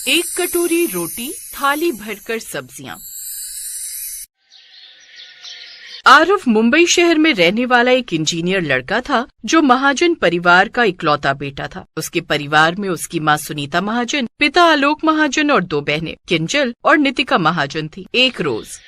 एक कटोरी रोटी, थाली भरकर सब्जियां। आरव मुंबई शहर में रहने वाला एक इंजीनियर लड़का था जो महाजन परिवार का इकलौता बेटा था। उसके परिवार में उसकी माँ सुनीता महाजन, पिता आलोक महाजन और दो बहनें किंजल और नितिका महाजन थी। एक रोज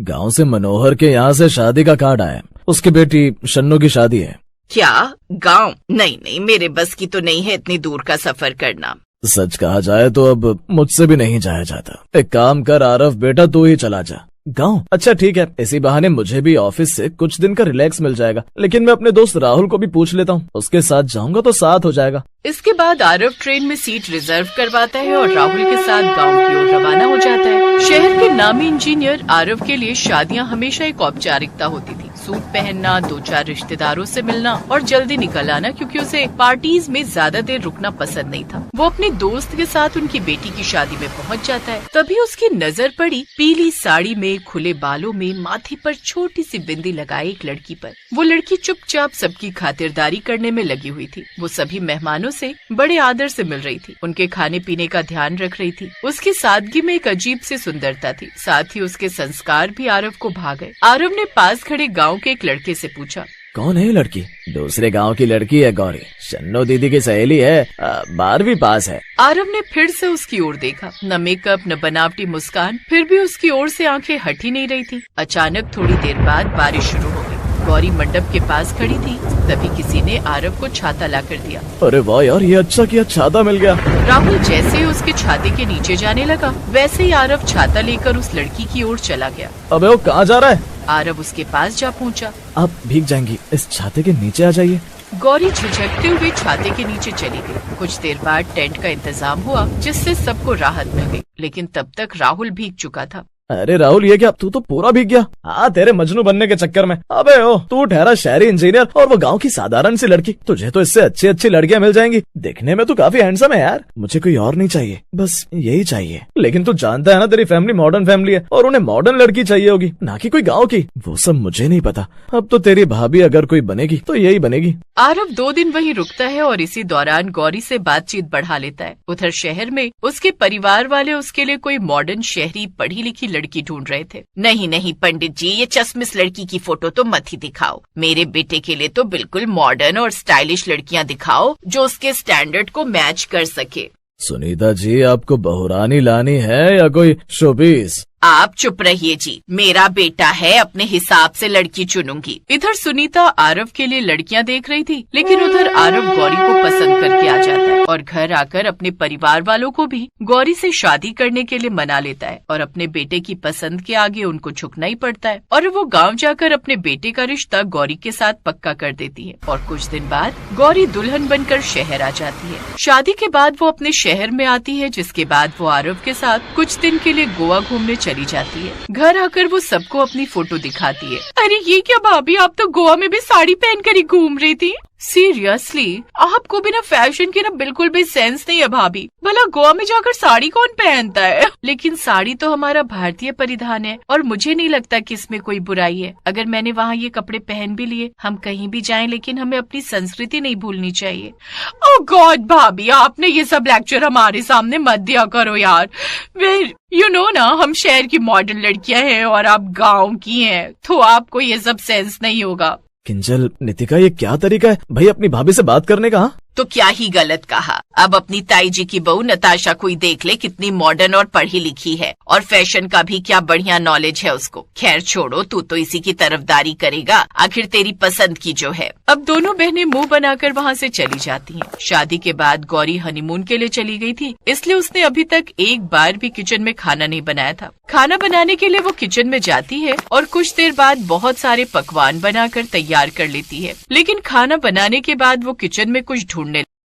गांव से मनोहर के यहाँ से शादी का कार्ड आया, उसकी बेटी शन्नू की शादी है। क्या गांव? नहीं, मेरे बस की तो नहीं है इतनी दूर का सफर करना। सच कहा जाए तो अब मुझसे भी नहीं जाया जाता। एक काम कर आरव बेटा, तू ही चला जा गांव। अच्छा ठीक है, इसी बहाने मुझे भी ऑफिस से कुछ दिन का रिलैक्स मिल जाएगा। लेकिन मैं अपने दोस्त राहुल को भी पूछ लेता हूँ, उसके साथ जाऊंगा तो साथ हो जाएगा। इसके बाद आरव ट्रेन में सीट रिजर्व करवाता है और राहुल के साथ गांव की ओर रवाना हो जाता है। शहर के नामी इंजीनियर आरव के लिए शादियां हमेशा एक औपचारिकता होती थी। सूट पहनना, दो चार रिश्तेदारों से मिलना और जल्दी निकल आना, क्योंकि उसे पार्टीज में ज्यादा देर रुकना पसंद नहीं था। वो अपने दोस्त के साथ उनकी बेटी की शादी में पहुंच जाता है। तभी उसकी नजर पड़ी पीली साड़ी में, खुले बालों में, माथे पर छोटी सी बिंदी लगाए एक लड़की पर। वो लड़की चुपचाप सबकी खातिरदारी करने में लगी हुई थी। वो सभी मेहमानों से बड़े आदर से मिल रही थी, उनके खाने पीने का ध्यान रख रही थी। उसकी सादगी में एक अजीब सी सुंदरता थी, साथ ही उसके संस्कार भी आरव को भा गए। आरव ने पास खड़े गांव के एक लड़के से पूछा, कौन है ये लड़की? दूसरे गांव की लड़की है गौरी, शन्नो दीदी की सहेली है, 12वीं पास है। आरव ने फिर से उसकी ओर देखा। न मेकअप न बनावटी मुस्कान, फिर भी उसकी ओर से आंखें हट ही नहीं रही थी। अचानक थोड़ी देर बाद बारिश शुरू हो गई। गौरी मंडप के पास खड़ी थी, तभी किसी ने आरव को छाता ला कर दिया। अरे वाह यार, ये अच्छा किया, छाता मिल गया। राहुल जैसे ही उसके छाते के नीचे जाने लगा, वैसे ही आरव छाता लेकर उस लड़की की ओर चला गया। अबे वो कहाँ जा रहा है? आरव उसके पास जा पहुंचा। आप भीग जाएंगी, इस छाते के नीचे आ जाइए। गौरी झिझकते हुए छाते के नीचे चली गई। कुछ देर बाद टेंट का इंतजाम हुआ, जिससे सबको राहत मिल गई, लेकिन तब तक राहुल भीग चुका था। अरे राहुल, ये क्या, तू तो पूरा भीग गया। हाँ, तेरे मजनू बनने के चक्कर में। अबे ओ, तू ठहरा शहरी इंजीनियर और वो गांव की साधारण सी लड़की। तुझे तो इससे अच्छी अच्छी लड़कियां मिल जाएंगी। देखने में तू काफी हैंडसम है यार। मुझे कोई और नहीं चाहिए, बस यही चाहिए। लेकिन तू जानता है ना, तेरी फैमिली मॉडर्न फैमिली है और उन्हें मॉडर्न लड़की चाहिए होगी, ना कि कोई गाँव की। वो सब मुझे नहीं पता। अब तो तेरी भाभी अगर कोई बनेगी तो यही बनेगी। आरव 2 दिन वहीं रुकता है और इसी दौरान गौरी से बातचीत बढ़ा लेता है। उधर शहर में उसके परिवार वाले उसके लिए कोई मॉडर्न शहरी पढ़ी लिखी लड़की ढूंढ रहे थे। नहीं पंडित जी, ये चश्मिश लड़की की फोटो तो मत ही दिखाओ। मेरे बेटे के लिए तो बिल्कुल मॉडर्न और स्टाइलिश लड़कियां दिखाओ, जो उसके स्टैंडर्ड को मैच कर सके। सुनीता जी, आपको बहुरानी लानी है या कोई शोपीस? आप चुप रहिए जी, मेरा बेटा है, अपने हिसाब से लड़की चुनूंगी। इधर सुनीता आरव के लिए लड़कियां देख रही थी, लेकिन उधर आरव गौरी को पसंद करके आ जाता है और घर आकर अपने परिवार वालों को भी गौरी से शादी करने के लिए मना लेता है और अपने बेटे की पसंद के आगे उनको झुकना ही पड़ता है। और वो गाँव जाकर अपने बेटे का रिश्ता गौरी के साथ पक्का कर देती है और कुछ दिन बाद गौरी दुल्हन बनकर शहर आ जाती है। शादी के बाद वो अपने शहर में आती है, जिसके बाद वो आरव के साथ कुछ दिन के लिए गोवा घूमने चली जाती है। घर आकर वो सबको अपनी फोटो दिखाती है। अरे ये क्या भाभी, आप तो गोवा में भी साड़ी पहनकर ही घूम रही थी। सीरियसली, आपको भी ना फैशन की ना बिल्कुल भी सेंस नहीं है भाभी। भला गोवा में जाकर साड़ी कौन पहनता है? लेकिन साड़ी तो हमारा भारतीय परिधान है और मुझे नहीं लगता कि इसमें कोई बुराई है। अगर मैंने वहाँ ये कपड़े पहन भी लिए, हम कहीं भी जाएं, लेकिन हमें अपनी संस्कृति नहीं भूलनी चाहिए। ओह गॉड भाभी, आपने ये सब लेक्चर हमारे सामने मत दिया करो यार। यू नो ना, हम शहर की मॉडर्न लड़कियां हैं और आप गाँव की हैं, तो आपको ये सब सेंस नहीं होगा। किंजल, नितिका, ये क्या तरीका है भाई अपनी भाभी से बात करने का? तो क्या ही गलत कहा। अब अपनी ताई जी की बहू नताशा को ही देख ले, कितनी मॉडर्न और पढ़ी लिखी है और फैशन का भी क्या बढ़िया नॉलेज है उसको। खैर छोड़ो, तू तो इसी की तरफदारी करेगा, आखिर तेरी पसंद की जो है। अब दोनों बहनें मुंह बनाकर वहाँ से चली जाती हैं। शादी के बाद गौरी हनीमून के लिए चली गई थी, इसलिए उसने अभी तक एक बार भी किचन में खाना नहीं बनाया था। खाना बनाने के लिए वो किचन में जाती है और कुछ देर बाद बहुत सारे पकवान बनाकर तैयार कर लेती है। लेकिन खाना बनाने के बाद वो किचन में कुछ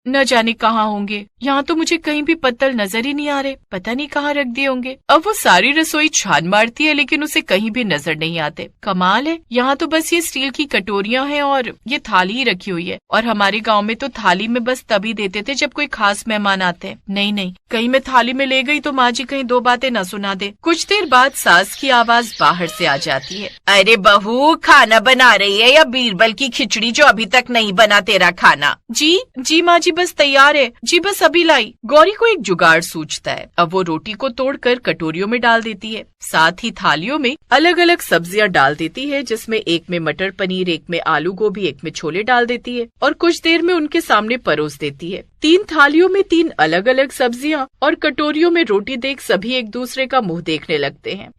न जाने कहाँ होंगे। यहाँ तो मुझे कहीं भी पत्तल नजर ही नहीं आ रहे, पता नहीं कहाँ रख दिए होंगे। अब वो सारी रसोई छान मारती है, लेकिन उसे कहीं भी नजर नहीं आते। कमाल है, यहाँ तो बस ये स्टील की कटोरियां हैं और ये थाली ही रखी हुई है। और हमारे गांव में तो थाली में बस तभी देते थे जब कोई खास मेहमान आते हैं। नहीं, कहीं मैं थाली में ले गई तो माँ जी कहीं 2 बातें न सुना दे। कुछ देर बाद सास की आवाज बाहर से आ जाती है। अरे बहू, खाना बना रही है या बीरबल की खिचड़ी जो अभी तक नहीं बना तेरा खाना? जी माँ जी, बस तैयार है जी, बस अभी लाई। गौरी को एक जुगाड़ सूझता है। अब वो रोटी को तोड़कर कटोरियों में डाल देती है, साथ ही थालियों में अलग अलग सब्जियां डाल देती है, जिसमें एक में मटर पनीर, एक में आलू गोभी, एक में छोले डाल देती है और कुछ देर में उनके सामने परोस देती है। 3 थालियों में 3 अलग अलग सब्जियां और कटोरियों में रोटी देख सभी एक दूसरे का मुंह देखने लगते हैं।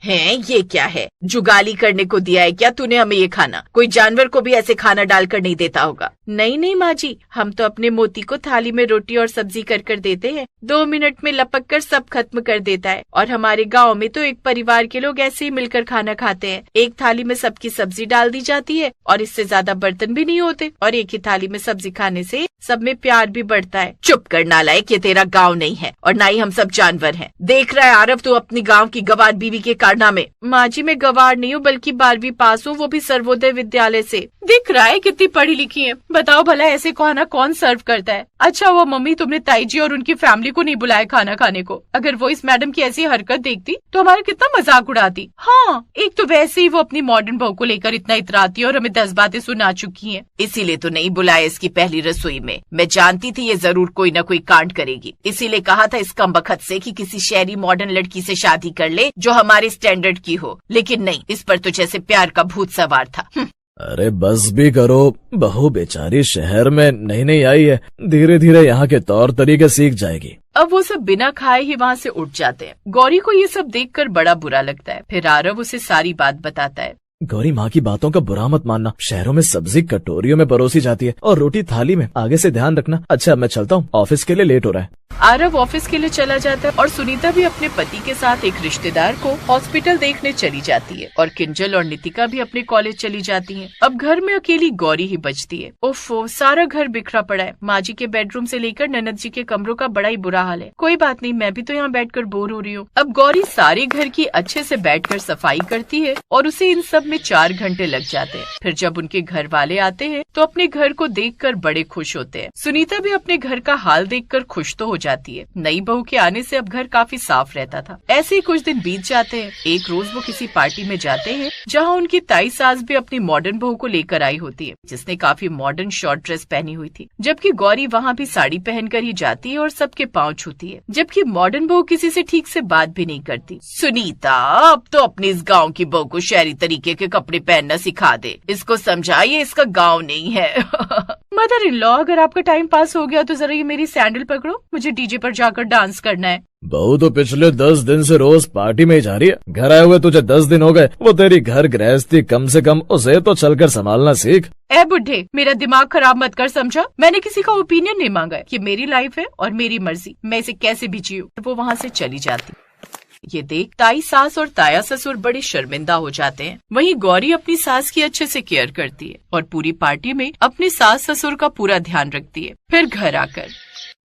ये क्या है? जुगाली करने को दिया है क्या तूने हमें ये खाना? कोई जानवर को भी ऐसे खाना डालकर नहीं देता होगा। नहीं नहीं माँ जी, हम तो अपने मोती को थाली में रोटी और सब्जी कर देते हैं, 2 मिनट में लपक कर सब खत्म कर देता है। और हमारे गाँव में तो एक परिवार के लोग ऐसे ही मिलकर खाना खाते हैं। एक थाली में सबकी सब्जी डाल दी जाती है और इससे ज्यादा बर्तन भी नहीं होते, और एक ही थाली में सब्जी खाने से सब में प्यार भी बढ़ता है। चुप कर नालायक, ये तेरा गांव नहीं है और ना ही हम सब जानवर हैं। देख रहा है आरव तू अपनी गांव की गवार बीवी के कारनामे। माँ जी मैं गवार नहीं हूँ, बल्कि 12वीं पास हूँ, वो भी सर्वोदय विद्यालय से। दिख रहा है कितनी पढ़ी लिखी है। बताओ भला ऐसे खाना कौन सर्व करता है? अच्छा वो मम्मी, तुमने ताई जी और उनकी फैमिली को नहीं बुलाया खाना खाने को? अगर वो इस मैडम की ऐसी हरकत देखती तो हमारा कितना मजाक उड़ाती। हाँ, एक तो वैसे ही वो अपनी मॉडर्न बहू को लेकर इतना इतराती है और हमें 10 बातें सुना चुकी है। इसीलिए तो नहीं बुलाया इसकी पहली रसोई में। मैं जानती थी ये जरूर कोई न कोई कांड करेगी, इसीलिए कहा था इस कमबख्त से कि किसी शहरी मॉडर्न लड़की से शादी कर ले जो हमारे स्टैंडर्ड की हो। लेकिन नहीं, इस पर तो जैसे प्यार का भूत सवार था। अरे बस भी करो, बहू बेचारी शहर में नई आई है, धीरे धीरे यहाँ के तौर तरीके सीख जाएगी। अब वो सब बिना खाए ही वहाँ से उठ जाते हैं। गौरी को ये सब देखकर बड़ा बुरा लगता है। फिर आरव उसे सारी बात बताता है। गौरी, माँ की बातों का बुरा मत मानना। शहरों में सब्जी कटोरियों में परोसी जाती है और रोटी थाली में। आगे से ध्यान रखना। अच्छा मैं चलता हूँ, ऑफिस के लिए लेट हो रहा है। आरव ऑफिस के लिए चला जाता है और सुनीता भी अपने पति के साथ एक रिश्तेदार को हॉस्पिटल देखने चली जाती है और किंजल और नितिका भी अपने कॉलेज चली जाती हैं। अब घर में अकेली गौरी ही बचती है। ओफो, सारा घर बिखरा पड़ा है। माँ जी के बेडरूम से लेकर ननद जी के कमरों का बड़ा ही बुरा हाल है। कोई बात नहीं, मैं भी तो यहाँ बैठकर बोर हो रही हूँ। अब गौरी सारे घर की अच्छे से बैठकर सफाई करती है और उसे इन सब में 4 घंटे लग जाते हैं। फिर जब उनके घर वाले आते हैं तो अपने घर को देखकर बड़े खुश होते हैं। सुनीता भी अपने घर का हाल देखकर खुश तो हो जाती है। नई बहू के आने से अब घर काफी साफ रहता था। ऐसे ही कुछ दिन बीत जाते हैं। एक रोज वो किसी पार्टी में जाते हैं जहाँ उनकी ताई सास भी अपनी मॉडर्न बहू को लेकर आई होती है, जिसने काफी मॉडर्न शॉर्ट ड्रेस पहनी हुई थी, जबकि गौरी वहाँ भी साड़ी पहनकर ही जाती है और सबके पाँव छूती है, जबकि मॉडर्न बहू किसी से ठीक से बात भी नहीं करती। सुनीता, अब तो अपनी इस गाँव की बहू को शहरी तरीके के कपड़े पहनना सिखा दे। इसको समझाइए इसका गाँव नहीं है। मदर इन लॉ, अगर आपका टाइम पास हो गया तो जरा ये मेरी सैंडल पकड़ो, मुझे डीजे पर जाकर डांस करना है। बहू तो पिछले 10 दिन से रोज पार्टी में ही जा रही है। घर आए हुए तुझे 10 दिन हो गए। वो तेरी घर गृहस्थी, कम से कम उसे तो चलकर संभालना सीख। ए बुढ़े, मेरा दिमाग खराब मत कर, समझा? मैंने किसी का ओपिनियन नहीं मांगा है। ये मेरी लाइफ है और मेरी मर्जी, मैं इसे कैसे भी जीऊं। वो वहाँ से चली जाती। ये देख ताई सास और ताया ससुर बड़े शर्मिंदा हो जाते हैं। वहीं गौरी अपनी सास की अच्छे से केयर करती है और पूरी पार्टी में अपने सास ससुर का पूरा ध्यान रखती है। फिर घर आकर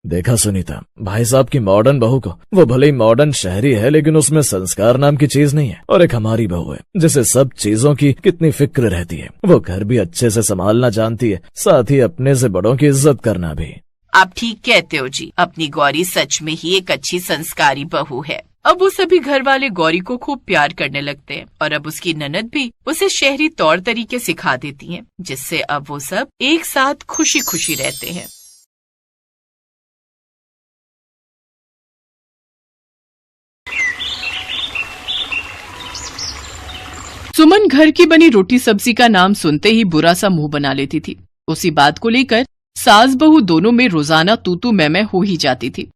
देखा सुनीता, भाई साहब की मॉडर्न बहू को, वो भले ही मॉडर्न शहरी है लेकिन उसमें संस्कार नाम की चीज नहीं है। और एक हमारी बहू है जिसे सब चीजों की कितनी फिक्र रहती है। वो घर भी अच्छे से संभालना जानती है, साथ ही अपने से बड़ों की इज्जत करना भी। आप ठीक कहते हो जी, अपनी गौरी सच में ही एक अच्छी संस्कारी बहू है। अब वो सभी घर वाले गौरी को खूब प्यार करने लगते हैं और अब उसकी ननद भी उसे शहरी तौर तरीके सिखा देती हैं, जिससे अब वो सब एक साथ खुशी खुशी रहते हैं। सुमन घर की बनी रोटी सब्जी का नाम सुनते ही बुरा सा मुंह बना लेती थी। उसी बात को लेकर सास बहू दोनों में रोजाना तू मैं हो ही जाती थी।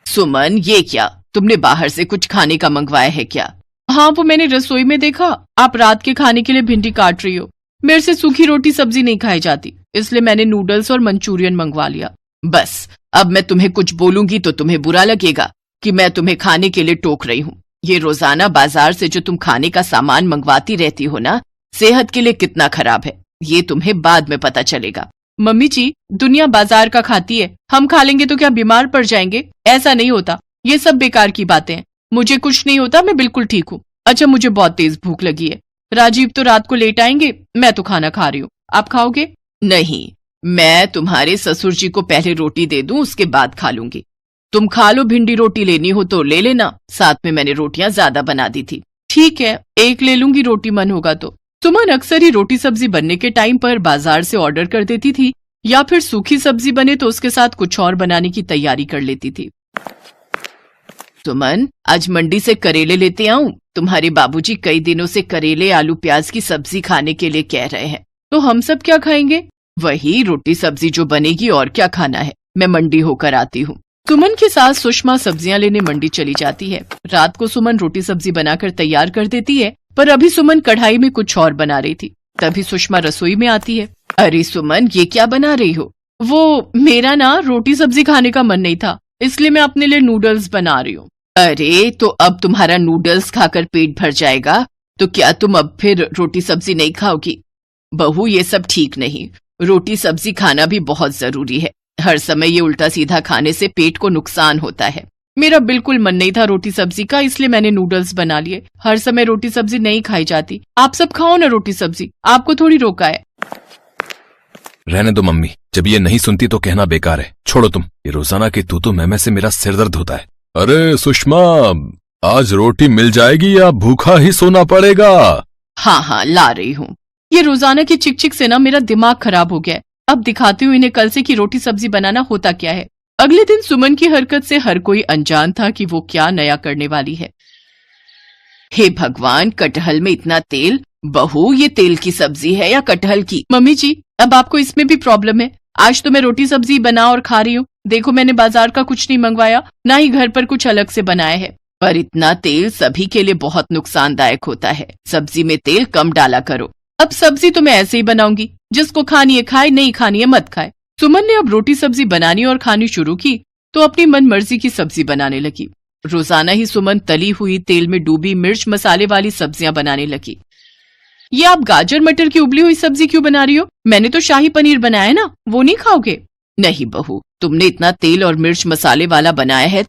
सुमन, ये क्या, तुमने बाहर से कुछ खाने का मंगवाया है क्या? हाँ, वो मैंने रसोई में देखा, आप रात के खाने के लिए भिंडी काट रही हो। मेरे से सूखी रोटी सब्जी नहीं खाई जाती, इसलिए मैंने नूडल्स और मंचूरियन मंगवा लिया। बस, अब मैं तुम्हें कुछ बोलूंगी तो तुम्हें बुरा लगेगा कि मैं तुम्हें खाने के लिए टोक रही हूँ। ये रोजाना बाजार से जो तुम खाने का सामान मंगवाती रहती हो ना, सेहत के लिए कितना खराब है, ये तुम्हें बाद में पता चलेगा। मम्मी जी, दुनिया बाजार का खाती है, हम खा लेंगे तो क्या बीमार पड़ जाएंगे? ऐसा नहीं होता, ये सब बेकार की बातें हैं। मुझे कुछ नहीं होता, मैं बिल्कुल ठीक हूँ। अच्छा, मुझे बहुत तेज भूख लगी है। राजीव तो रात को लेट आएंगे, मैं तो खाना खा रही हूँ, आप खाओगे? नहीं, मैं तुम्हारे ससुर जी को पहले रोटी दे दूं, उसके बाद खा लूंगी। तुम खा लो, भिंडी रोटी लेनी हो तो ले लेना, साथ में मैंने रोटियां ज्यादा बना दी थी। ठीक है, एक ले लूंगी रोटी, मन होगा तो। सुमन अक्सर ही रोटी सब्जी बनने के टाइम पर बाजार से ऑर्डर कर देती थी या फिर सूखी सब्जी बने तो उसके साथ कुछ और बनाने की तैयारी कर लेती थी। सुमन, आज मंडी से करेले लेते आऊं? तुम्हारे बाबूजी कई दिनों से करेले आलू प्याज की सब्जी खाने के लिए कह रहे हैं। तो हम सब क्या खाएंगे? वही रोटी सब्जी जो बनेगी, और क्या खाना है। मैं मंडी होकर आती हूँ। सुमन की सास सुषमा सब्जियां लेने मंडी चली जाती है। रात को सुमन रोटी सब्जी बनाकर तैयार कर देती है, पर अभी सुमन कढ़ाई में कुछ और बना रही थी। तभी सुषमा रसोई में आती है। अरे सुमन, ये क्या बना रही हो? वो मेरा ना रोटी सब्जी खाने का मन नहीं था, इसलिए मैं अपने लिए नूडल्स बना रही हूँ। अरे तो अब तुम्हारा नूडल्स खाकर पेट भर जाएगा, तो क्या तुम अब फिर रोटी सब्जी नहीं खाओगी? बहू, ये सब ठीक नहीं। रोटी सब्जी खाना भी बहुत जरूरी है। हर समय ये उल्टा सीधा खाने से पेट को नुकसान होता है। मेरा बिल्कुल मन नहीं था रोटी सब्जी का, इसलिए मैंने नूडल्स बना लिए। हर समय रोटी सब्जी नहीं खाई जाती। आप सब खाओ ना रोटी सब्जी, आपको थोड़ी रोका है। रहने दो मम्मी, जब ये नहीं सुनती तो कहना बेकार है। छोड़ो तुम, ये रोजाना की तू तो मैं से मेरा सिर दर्द होता है। अरे सुषमा, आज रोटी मिल जाएगी या भूखा ही सोना पड़ेगा? हाँ, ला रही हूँ। ये रोजाना की चिक चिक से ना मेरा दिमाग खराब हो गया है। अब दिखाती हूँ इन्हें कल से कि रोटी सब्जी बनाना होता क्या है। अगले दिन सुमन की हरकत से हर कोई अनजान था कि वो क्या नया करने वाली है। हे भगवान, कटहल में इतना तेल। बहू, ये तेल की सब्जी है या कटहल की? मम्मी जी, अब आपको इसमें भी प्रॉब्लम है। आज तो मैं रोटी सब्जी बना और खा रही हूँ। देखो, मैंने बाजार का कुछ नहीं मंगवाया, ना ही घर पर कुछ अलग से बनाया है। पर इतना तेल सभी के लिए बहुत नुकसानदायक होता है। सब्जी में तेल कम डाला करो। अब सब्जी तो मैं ऐसे ही बनाऊंगी, जिसको खानी है खाए, नहीं खानी है मत खाए। सुमन ने अब रोटी सब्जी बनानी और खानी शुरू की तो अपनी मन मर्जी की सब्जी बनाने लगी। रोजाना ही सुमन तली हुई तेल में डूबी मिर्च मसाले वाली सब्जियां बनाने लगी। ये आप गाजर मटर की उबली हुई सब्जी क्यों बना रही हो? मैंने तो शाही पनीर बनाया ना, वो नहीं खाओगे? नहीं बहू, तुमने इतना तेल और मिर्च मसाले वाला बनाया है।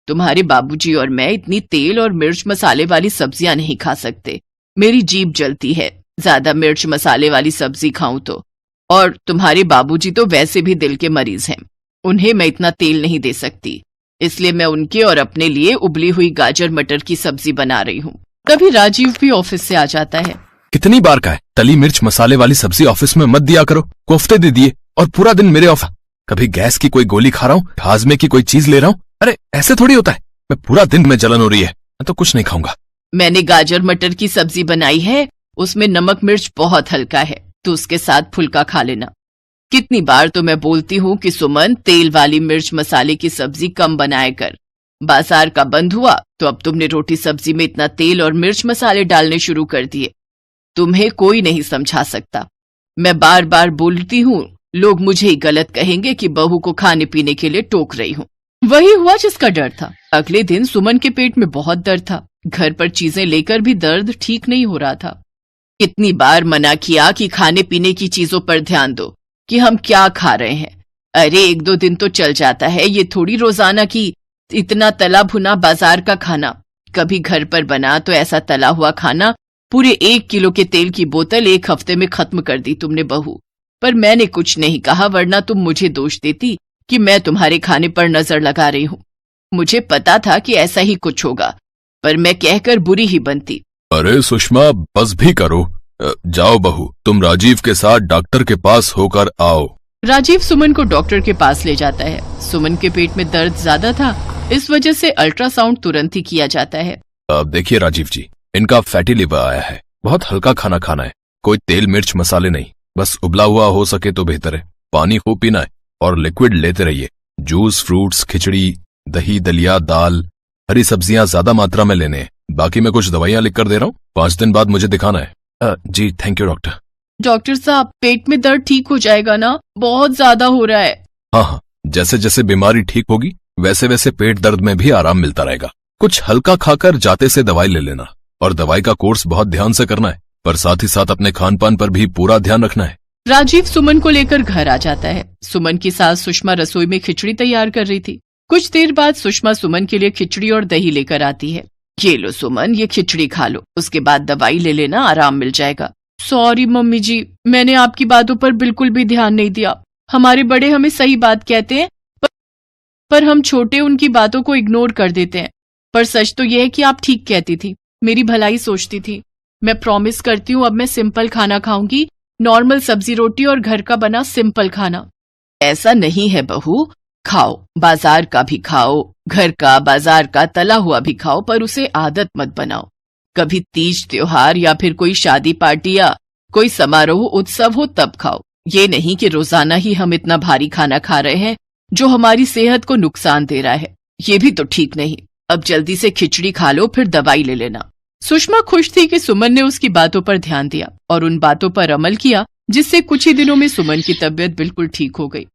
तुम्हारे बाबूजी और मैं इतनी तेल और मिर्च मसाले वाली सब्जियां नहीं खा सकते। मेरी जीभ जलती है ज्यादा मिर्च मसाले वाली सब्जी खाऊं तो। और तुम्हारे बाबूजी तो वैसे भी दिल के मरीज हैं, उन्हें मैं इतना तेल नहीं दे सकती। इसलिए मैं उनके और अपने लिए उबली हुई गाजर मटर की सब्जी बना रही हूँ। तभी राजीव भी ऑफिस से आ जाता है। कितनी बार का है, तली मिर्च मसाले वाली सब्जी ऑफिस में मत दिया करो। कोफ्ते दे दिए और पूरा दिन मेरे ऑफिस। कभी गैस की कोई गोली खा रहा हूँ, हाजमे की कोई चीज ले रहा हूँ। अरे ऐसे थोड़ी होता है। मैं पूरा दिन में जलन हो रही है, मैं तो कुछ नहीं खाऊंगा। मैंने गाजर मटर की सब्जी बनाई है, उसमें नमक मिर्च बहुत हल्का है, तो उसके साथ फुल्का खा लेना। कितनी बार तो मैं बोलती हूँ कि सुमन, तेल वाली मिर्च मसाले की सब्जी कम बनाया कर। बाजार का बंद हुआ तो अब तुमने रोटी सब्जी में इतना तेल और मिर्च मसाले डालने शुरू कर दिए। तुम्हें कोई नहीं समझा सकता। मैं बार बार बोलती हूँ, लोग मुझे ही गलत कहेंगे कि बहू को खाने पीने के लिए टोक रही हूँ। वही हुआ जिसका डर था। अगले दिन सुमन के पेट में बहुत दर्द था। घर पर चीजें लेकर भी दर्द ठीक नहीं हो रहा था। कितनी बार मना किया कि खाने पीने की चीजों पर ध्यान दो, कि हम क्या खा रहे हैं। अरे 1-2 दिन तो चल जाता है, ये थोड़ी रोजाना की इतना तला भुना बाजार का खाना। कभी घर पर बना तो ऐसा तला हुआ खाना पूरे 1 किलो के तेल की बोतल 1 हफ्ते में खत्म कर दी तुमने बहू। पर मैंने कुछ नहीं कहा, वरना तुम मुझे दोष देती कि मैं तुम्हारे खाने पर नजर लगा रही हूँ। मुझे पता था कि ऐसा ही कुछ होगा, पर मैं कहकर बुरी ही बनती। अरे सुषमा, बस भी करो। जाओ बहू, तुम राजीव के साथ डॉक्टर के पास होकर आओ। राजीव सुमन को डॉक्टर के पास ले जाता है। सुमन के पेट में दर्द ज्यादा था, इस वजह से अल्ट्रासाउंड तुरंत ही किया जाता है। अब देखिए राजीव जी, इनका फैटी लिवर आया है। बहुत हल्का खाना खाना है, कोई तेल मिर्च मसाले नहीं, बस उबला हुआ हो सके तो बेहतर है। पानी खूब पीना है और लिक्विड लेते रहिए। जूस, फ्रूट्स, खिचड़ी, दही, दलिया, दाल, हरी सब्जियां ज्यादा मात्रा में लेने हैं। बाकी मैं कुछ दवाइयां लिख कर दे रहा हूँ, 5 दिन बाद मुझे दिखाना है। जी थैंक यू डॉक्टर। डॉक्टर साहब, पेट में दर्द ठीक हो जाएगा ना? बहुत ज्यादा हो रहा है। हाँ, जैसे जैसे बीमारी ठीक होगी वैसे वैसे पेट दर्द में भी आराम मिलता रहेगा। कुछ हल्का खाकर जाते से दवाई ले लेना, और दवाई का कोर्स बहुत ध्यान से करना है, पर साथ ही साथ अपने खान पान पर भी पूरा ध्यान रखना है। राजीव सुमन को लेकर घर आ जाता है। सुमन की सास सुषमा रसोई में खिचड़ी तैयार कर रही थी। कुछ देर बाद सुषमा सुमन के लिए खिचड़ी और दही लेकर आती है। ये लो सुमन, ये खिचड़ी खा लो, उसके बाद दवाई ले लेना, आराम मिल जाएगा। सॉरी मम्मी जी, मैंने आपकी बातों पर बिल्कुल भी ध्यान नहीं दिया। हमारे बड़े हमें सही बात कहते हैं, पर हम छोटे उनकी बातों को इग्नोर कर देते हैं। पर सच तो यह है कि आप ठीक कहती थी, मेरी भलाई सोचती थी। मैं प्रॉमिस करती हूँ अब मैं सिंपल खाना खाऊंगी, नॉर्मल सब्जी रोटी और घर का बना सिंपल खाना। ऐसा नहीं है बहू, खाओ, बाजार का भी खाओ, घर का बाजार का तला हुआ भी खाओ, पर उसे आदत मत बनाओ। कभी तीज त्योहार या फिर कोई शादी पार्टी या कोई समारोह उत्सव हो तब खाओ। ये नहीं कि रोजाना ही हम इतना भारी खाना खा रहे हैं जो हमारी सेहत को नुकसान दे रहा है। ये भी तो ठीक नहीं। अब जल्दी से खिचड़ी खा लो, फिर दवाई ले लेना। सुषमा खुश थी कि सुमन ने उसकी बातों पर ध्यान दिया और उन बातों पर अमल किया, जिससे कुछ ही दिनों में सुमन की तबीयत बिल्कुल ठीक हो गई।